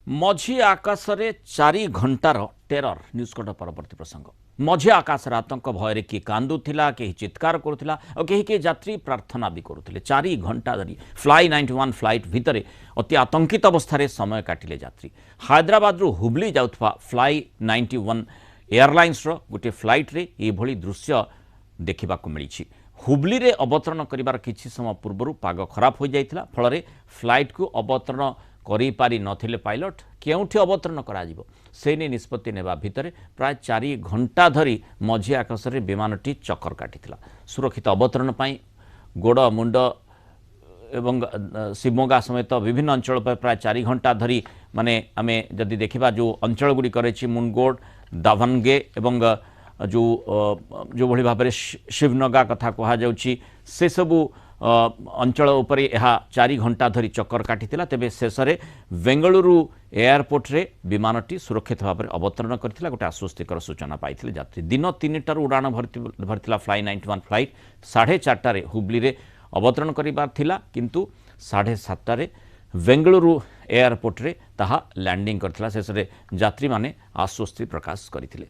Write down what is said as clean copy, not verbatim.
मझी आकाशरे 4 घंटार terror न्यूजकट परवर्ती प्रसंग मझी आकाशर आतंक भय किए कांदुला कहीं चित्कार करुला और कहीं यात्री प्रार्थना भी करुले 4 घंटा धरी फ्लाई 91 फ्लाइट भितर अति आतंकित अवस्था समय काटिले यात्री हैदराबाद हुबली जाउथवा फ्लाई 91 एयरलाइंस गोटे फ्लाइट रे ये दृश्य देखा मिली हुबली रे अवतरण करिवार किछि समय पूर्व पाग खराब हो जाइथिला फल फ्लाइट को अवतरण करि पारि नथिले पायलट केउठी अवतरण करा जिवो से नै निष्पत्ति नेबा भितरे प्राय 4 घंटा धरी मझी आकाश रे विमानटी चक्कर काटिथिला सुरक्षित अवतरण पाई गोड़ मुंड एवं शिवमोगा समेत विभिन्न अंचल पर प्राय 4 घंटा धरी माने आमे जदि देखिबा जो अंचल गुडी करे मुनगोड दावनगे एवं जो भली भाव शिवनगा कथा कहा जाउची से सबू अंचल उपर यह 4 घंटा धरी चक्कर काटिथिला तेबे शेष में बेंगलुरु एयरपोर्ट रे विमानटी सुरक्षित भाव में अवतरण करथिला गोटे आश्वस्तिकर सूचना पाइथिले यात्री दिन 3टार उड़ान भरथिला फ्लाई 91 फ्लाइट 4:30 हुबली रे अवतरण करिबार थिला किंतु 7:30 बेंगलुरु एयरपोर्ट रे ताहा लैंडिंग करथिला शेष में यात्री माने आश्वस्ति प्रकाश करथिले।